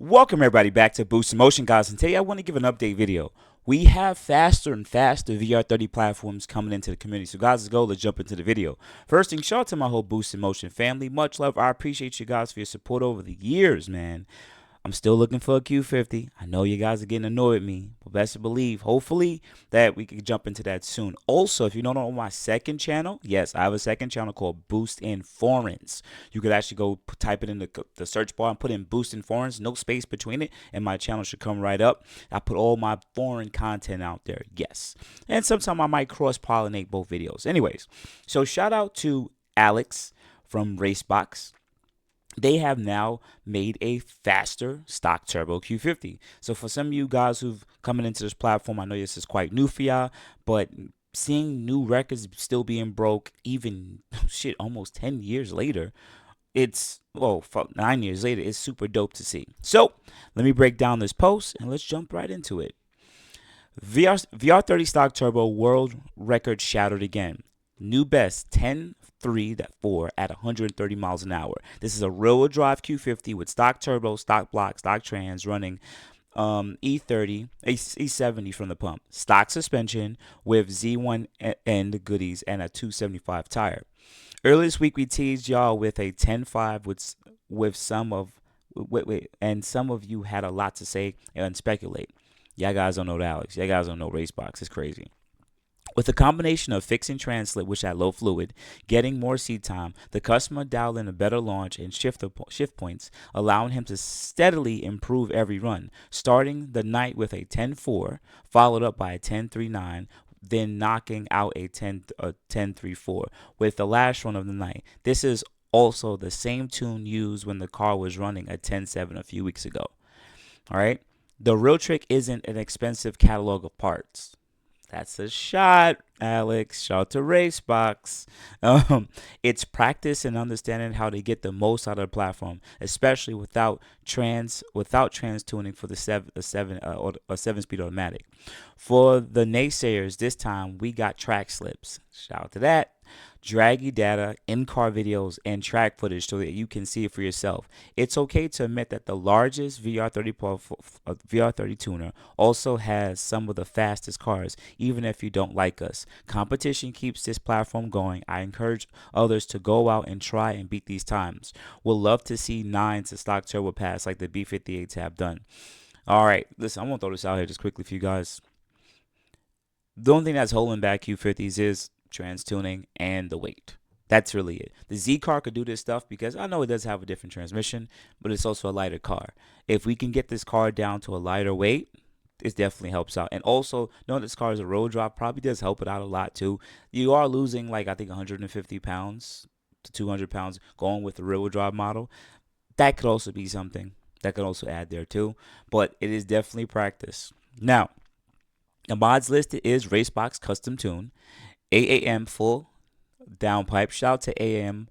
Welcome everybody back to boostinmotion, guys, and today I want to give an update video. We have faster and faster VR30 platforms coming into the community. So guys, let's go. Let's jump into the video. First thing, shout out to my whole boostinmotion family. Much love. I appreciate you guys for your support over the years, man. I'm still looking for a Q50. I know you guys are getting annoyed with me, but best to believe, hopefully, that we can jump into that soon. Also, if you don't know my second channel, yes, I have a second channel called Boost in Foreigns. You could actually go type it in the search bar and put in Boost in Foreigns, no space between it, and my channel should come right up. I put all my foreign content out there, yes. And sometimes I might cross-pollinate both videos. Anyways, so shout out to Alex from Racebox. They have now made a faster stock turbo Q50. So for some of you guys who've coming into this platform, I know this is quite new for y'all, but seeing new records still being broke, even shit, almost 10 years later, it's, well, 9 years later, it's super dope to see. So let me break down this post and let's jump right into it. VR30 stock turbo world record shattered again. New best 10.3.4 at 130 miles an hour. This is a rear-wheel drive Q50 with stock turbo, stock block, stock trans running E30, E70 from the pump. Stock suspension with Z1 end goodies and a 275 tire. Earlier this week we teased y'all with a 10.5 with some of and some of you had a lot to say and speculate. Y'all guys don't know Alex. Y'all guys don't know Racebox. It's crazy. With a combination of fixing translate, which had low fluid, getting more seat time, the customer dialed in a better launch and shift points, allowing him to steadily improve every run, starting the night with a 10.4, followed up by a 10.39, then knocking out a 10.34 with the last run of the night. This is also the same tune used when the car was running a 10.7 a few weeks ago. All right. The real trick isn't an expensive catalog of parts. That's a shot, Alex. Shout out to Racebox. It's practice and understanding how to get the most out of the platform, especially without trans tuning for the 7-speed automatic. For the naysayers, this time we got track slips. Shout out to that. Draggy data, in-car videos, and track footage so that you can see it for yourself. It's okay to admit that the largest VR30 tuner also has some of the fastest cars, even if you don't like us. Competition keeps this platform going. I encourage others to go out and try and beat these times. We'll love to see 9s to stock turbo pass like the B58s have done. All right, listen, I'm going to throw this out here just quickly for you guys. The only thing that's holding back Q50s is trans tuning and the weight. That's really it. The Z car could do this stuff because I know it does have a different transmission, but it's also a lighter car. If we can get this car down to a lighter weight, it definitely helps out. And also, knowing this car is a road drop probably does help it out a lot too. You are losing like I think 150 pounds to 200 pounds going with the rear-wheel drive model. That could also be something that could also add there too. But it is definitely practice. Now, the mods listed is Racebox Custom Tune, AAM full downpipe. Shout out to AAM.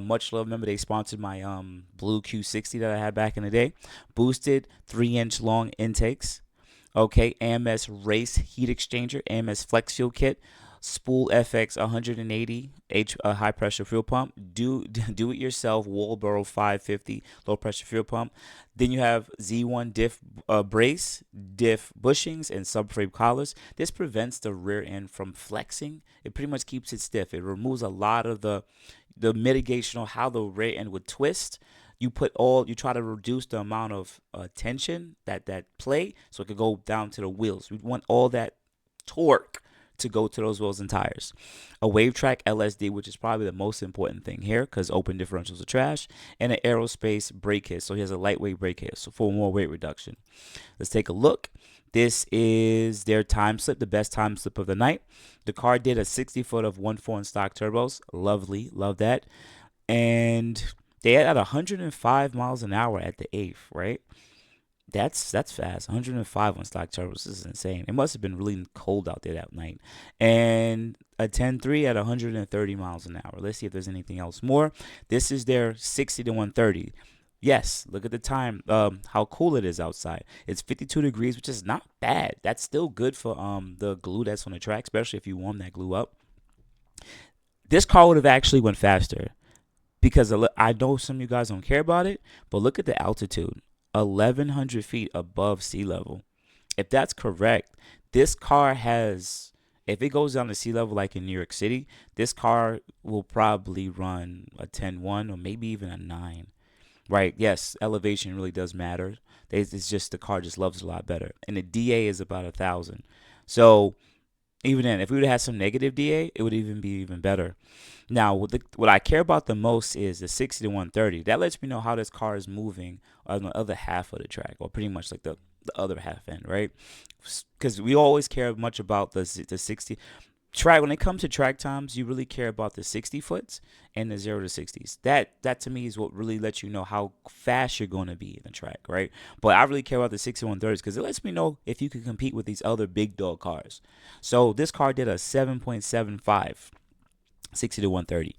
Much love. Remember they sponsored my blue Q60 that I had back in the day. Boosted 3-inch long intakes. Okay, AMS race heat exchanger, AMS flex fuel kit, spool FX 180 high pressure fuel pump, do it yourself Walboro 550 low pressure fuel pump. Then you have Z1 diff brace, diff bushings, and subframe collars. This prevents the rear end from flexing. It pretty much keeps it stiff. It removes a lot of the mitigation on how the rear end would twist. You try to reduce the amount of tension that play, so it could go down to the wheels. We want all that torque to go to those wheels and tires. A wave track LSD, which is probably the most important thing here because open differentials are trash, and an aerospace brake kit. So he has a lightweight brake kit, so for more weight reduction. Let's take a look. This is their time slip, the best time slip of the night. The car did a 60 foot of 1.4 in stock turbos. Lovely, love that. And they had at 105 miles an hour at the 8th, right? That's fast. 105 on stock turbos. This is insane. It must have been really cold out there that night. And a 10.3 at 130 miles an hour. Let's see if there's anything else more. This is their 60 to 130. Yes, look at the time, how cool it is outside. It's 52 degrees, which is not bad. That's still good for the glue that's on the track, especially if you warm that glue up. This car would have actually went faster because I know some of you guys don't care about it, but look at the altitude 1,100 feet above sea level. If that's correct, this car has, if it goes down to sea level like in New York City, this car will probably run a 10-1 or maybe even a 9. Right? Yes, elevation really does matter. It's just the car just loves it a lot better. And the DA is about 1,000. So even then, if we would have had some negative DA, it would even be even better. Now, what I care about the most is the 60 to 130. That lets me know how this car is moving on the other half of the track, or pretty much like the other half end, right? Because we always care much about the 60 track. When it comes to track times, you really care about the 60 foots and the 0 to 60s. That to me is what really lets you know how fast you're going to be in the track, right? But I really care about the 6130s because it lets me know if you can compete with these other big dog cars. So this car did a 7.75 60 to 130.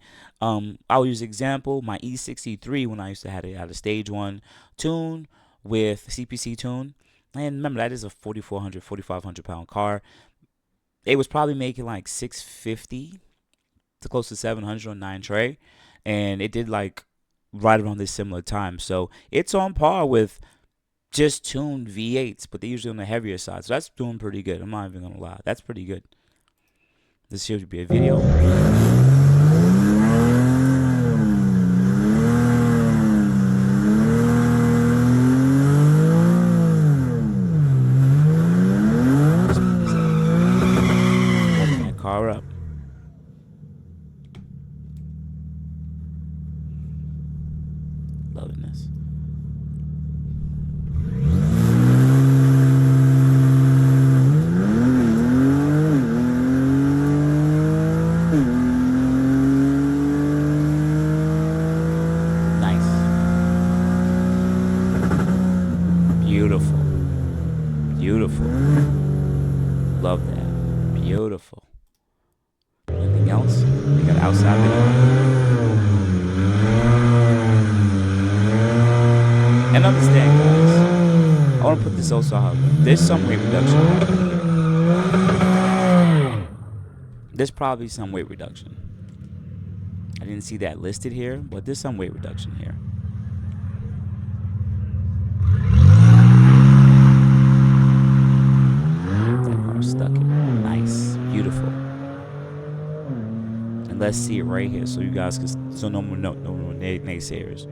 I'll use example my E63 when I used to have it at a stage 1 tune with CPC tune. And remember, that is a 4,400, 4,500 pound car. It was probably making like 650 to close to 700 on 9 tray. And it did like right around this similar time. So it's on par with just tuned V8s, but they're usually on the heavier side. So that's doing pretty good. I'm not even going to lie. That's pretty good. This should be a video. Open that car up. Loving this. Nice. Beautiful. Beautiful. Love that. Beautiful. Anything else? We got outside video. And understand, guys, I want to put this also out. There's some weight reduction happening here. There's probably some weight reduction. I didn't see that listed here, but there's some weight reduction here. That car stuck it. Nice. Beautiful. And let's see it right here so you guys can, so no more naysayers.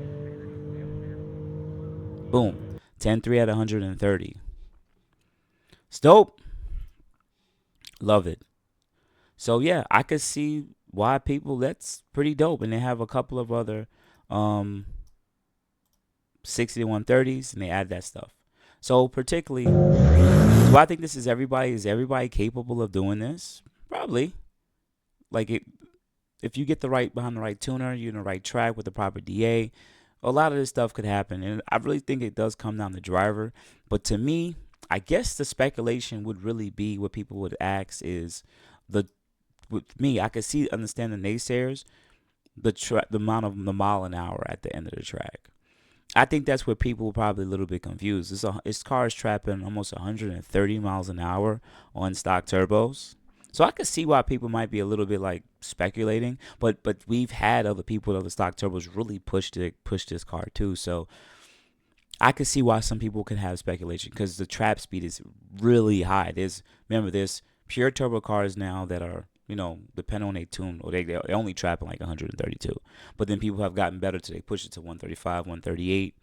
Boom. 10.3 at 130. It's dope. Love it. So yeah, I could see why people, that's pretty dope. And they have a couple of other 60 to 130s and they add that stuff. So particularly, do I think this is everybody? Is everybody capable of doing this? Probably. Like if you get behind the right tuner, you're in the right track with the proper DA, a lot of this stuff could happen. And I really think it does come down to driver. But to me, I guess the speculation would really be what people would ask is with me, I could understand the naysayers, the amount of the mile an hour at the end of the track. I think that's where people were probably a little bit confused. This car is trapping almost 130 miles an hour on stock turbos. So I could see why people might be a little bit like speculating, but we've had other people with other stock turbos really push this car too. So I could see why some people can have speculation because the trap speed is really high. There's pure turbo cars now that are, depending on their tune, or they only trapping like 132. But then people have gotten better they push it to 135, 138.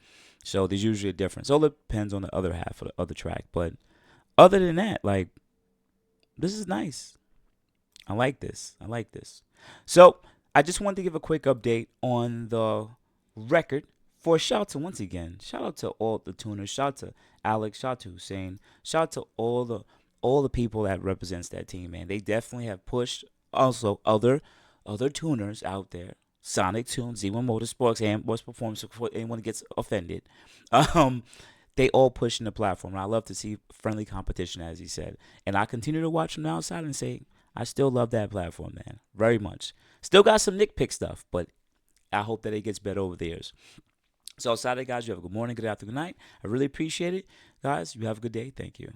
So there's usually a difference. So it depends on the other half of the other track. But other than that, like, this is nice. I like this. So I just wanted to give a quick update on the record. For shout out to all the tuners, shout out to Alex, shout out to Hussein, shout out to all the people that represents that team, man. They definitely have pushed also other tuners out there. Sonic Tune, Z1 Motorsports, and What's Performance, before anyone gets offended. They all pushing the platform. And I love to see friendly competition, as he said. And I continue to watch from the outside and say, I still love that platform, man. Very much. Still got some nitpick stuff, but I hope that it gets better over the years. So outside of that, guys, you have a good morning, good afternoon, good night. I really appreciate it. Guys, you have a good day. Thank you.